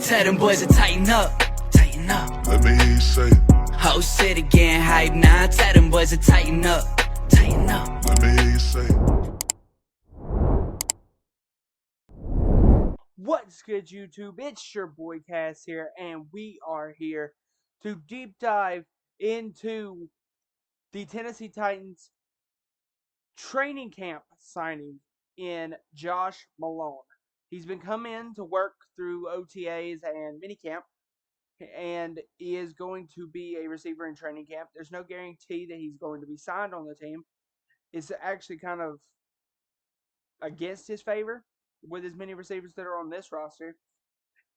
Tell them boys to tighten up, tighten up. Let me hear you say it. Whole city getting hype now. Tell them boys to tighten up, tighten up. Let me hear you say it. What's good, YouTube? It's your boy Cass here, and we are here to deep dive into the Tennessee Titans training camp signing in Josh Malone. He's been coming in to work through OTAs and minicamp, and is going to be a receiver in training camp. There's no guarantee that he's going to be signed on the team. It's actually kind of against his favor with as many receivers that are on this roster.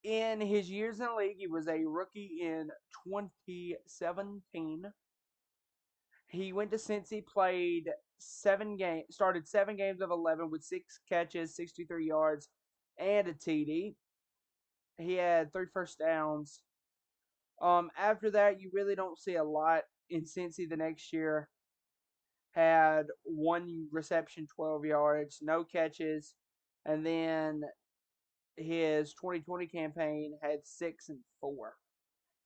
In his years in the league, he was a rookie in 2017. He went to Cincy, played 7 games, started 7 games of 11 with 6 catches, 63 yards, and a TD. He had 3 first downs. After that, you really don't see a lot in Cincy the next year. Had 1 reception, 12 yards, no catches, and then his 2020 campaign had 6 and 4.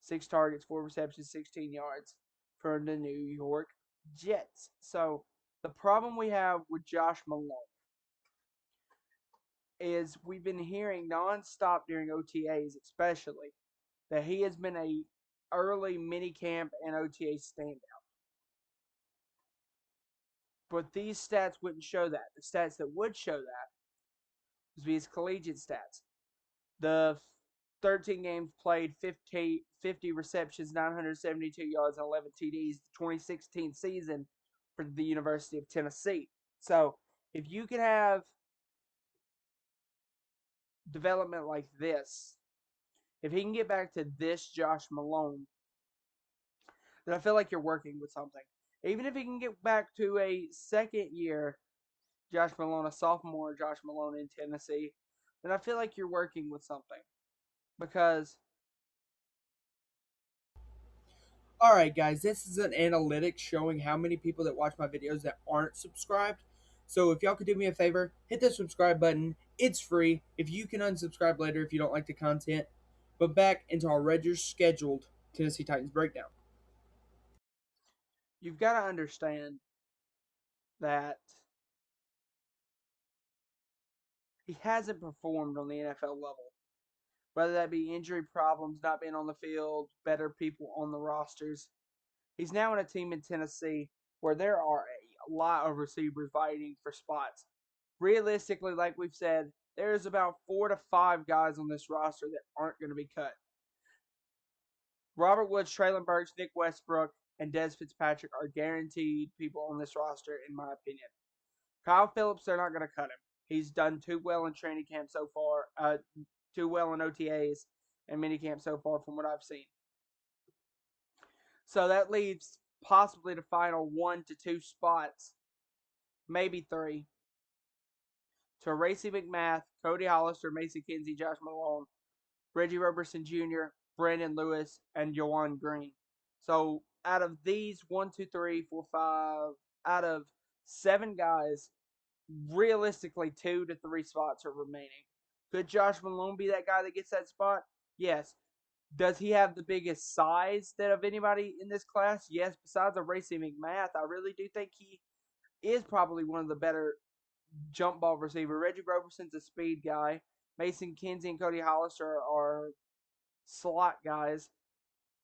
6 targets, 4 receptions, 16 yards for the New York Jets. So the problem we have with Josh Malone is we've been hearing nonstop during OTAs, especially, that he has been a early minicamp and OTA standout. But these stats wouldn't show that. The stats that would show that would be his collegiate stats. The 13 games played, 50 receptions, 972 yards, and 11 TDs, the 2016 season for the University of Tennessee. So, if you could have development like this, if he can get back to this Josh Malone, then I feel like you're working with something. Even if he can get back to a second year Josh Malone, a sophomore Josh Malone in Tennessee, then I feel like you're working with something. Because alright guys, this is an analytics showing how many people that watch my videos that aren't subscribed. So if y'all could do me a favor, hit the subscribe button. It's free. If you can unsubscribe later if you don't like the content. But back into our regular scheduled Tennessee Titans breakdown. You've got to understand that he hasn't performed on the NFL level. Whether that be injury problems, not being on the field, better people on the rosters. He's now in a team in Tennessee where there are a lot of receivers fighting for spots. Realistically, like we've said, there's about 4 to 5 guys on this roster that aren't going to be cut. Robert Woods, Traylon Burks, Nick Westbrook, and Dez Fitzpatrick are guaranteed people on this roster, in my opinion. Kyle Phillips, they're not going to cut him. He's done too well in training camp so far, too well in OTAs and minicamp so far from what I've seen. So that leaves possibly the final 1 to 2 spots, maybe 3, to Racey McMath, Cody Hollister, Mason Kinsey, Josh Malone, Reggie Roberson Jr., Brandon Lewis, and Jawan Green. So out of these 1, 2, 3, 4, 5, out of 7 guys, realistically 2 to 3 spots are remaining. Could Josh Malone be that guy that gets that spot? Yes. Does he have the biggest size that of anybody in this class? Yes. Besides a Racey McMath, I really do think he is probably one of the better jump ball receiver. Reggie Roberson's a speed guy. Mason Kinsey and Cody Hollister are slot guys.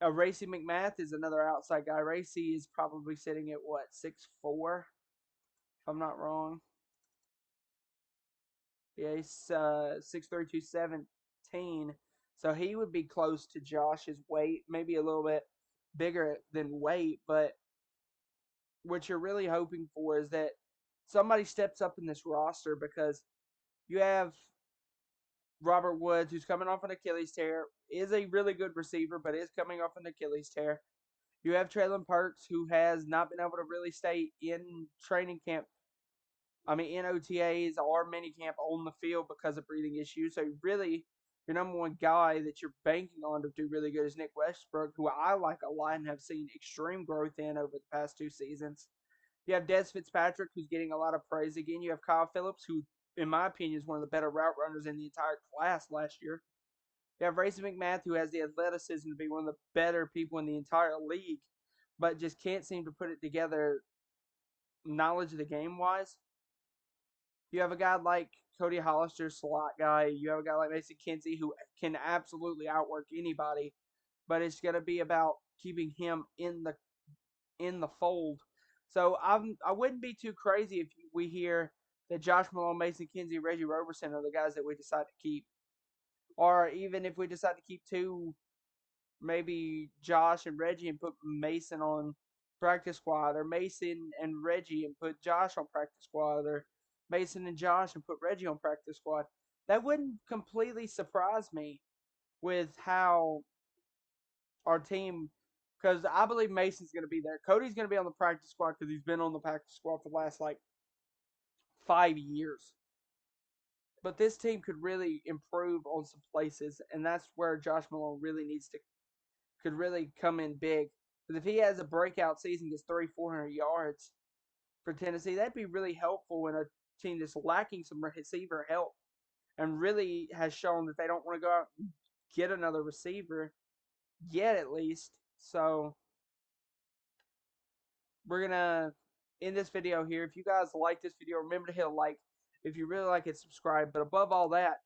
Racey McMath is another outside guy. Racey is probably sitting at what, 6'4", if I'm not wrong. Yeah, he's 6'3", 217. So he would be close to Josh's weight, maybe a little bit bigger than weight. But what you're really hoping for is that somebody steps up in this roster, because you have Robert Woods, who's coming off an Achilles tear, is a really good receiver, but is coming off an Achilles tear. You have Traylon Burks, who has not been able to really stay in training camp. In OTAs or minicamp on the field because of breathing issues. So really, your number one guy that you're banking on to do really good is Nick Westbrook, who I like a lot and have seen extreme growth in over the past 2 seasons. You have Dez Fitzpatrick, who's getting a lot of praise again. You have Kyle Phillips, who, in my opinion, is one of the better route runners in the entire class last year. You have Racing McMath, who has the athleticism to be one of the better people in the entire league, but just can't seem to put it together knowledge of the game wise. You have a guy like Cody Hollister, slot guy. You have a guy like Mason Kinsey, who can absolutely outwork anybody, but it's going to be about keeping him in the fold. So I wouldn't be too crazy if we hear that Josh Malone, Mason Kinsey, Reggie Roberson are the guys that we decide to keep, or even if we decide to keep two, maybe Josh and Reggie and put Mason on practice squad, or Mason and Reggie and put Josh on practice squad, or Mason and Josh and put Reggie on practice squad. That wouldn't completely surprise me with how our team, because I believe Mason's going to be there. Cody's going to be on the practice squad because he's been on the practice squad for the last 5 years. But this team could really improve on some places, and that's where Josh Malone really could really come in big. Because if he has a breakout season, gets 300-400 yards for Tennessee, that'd be really helpful in a team that's lacking some receiver help, and really has shown that they don't want to go out and get another receiver yet, at least. So we're gonna end this video here. If you guys like this video, remember to hit a like. If you really like it, subscribe. But above all that,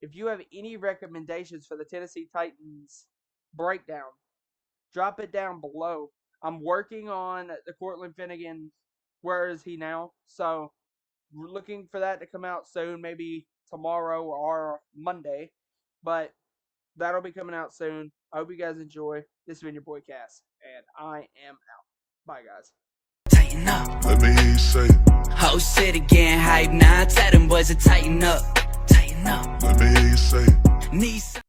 if you have any recommendations for the Tennessee Titans breakdown, drop it down below. I'm working on the Cortland Finnegan, Where Is He Now? So we're looking for that to come out soon, maybe tomorrow or Monday. But that'll be coming out soon. I hope you guys enjoy. This has been your boy Cass, and I am out. Bye, guys. Tighten up. Let me hear you say it. Whole city getting hype now. Tell them boys to tighten up. Tighten up. Let me hear you say it. Need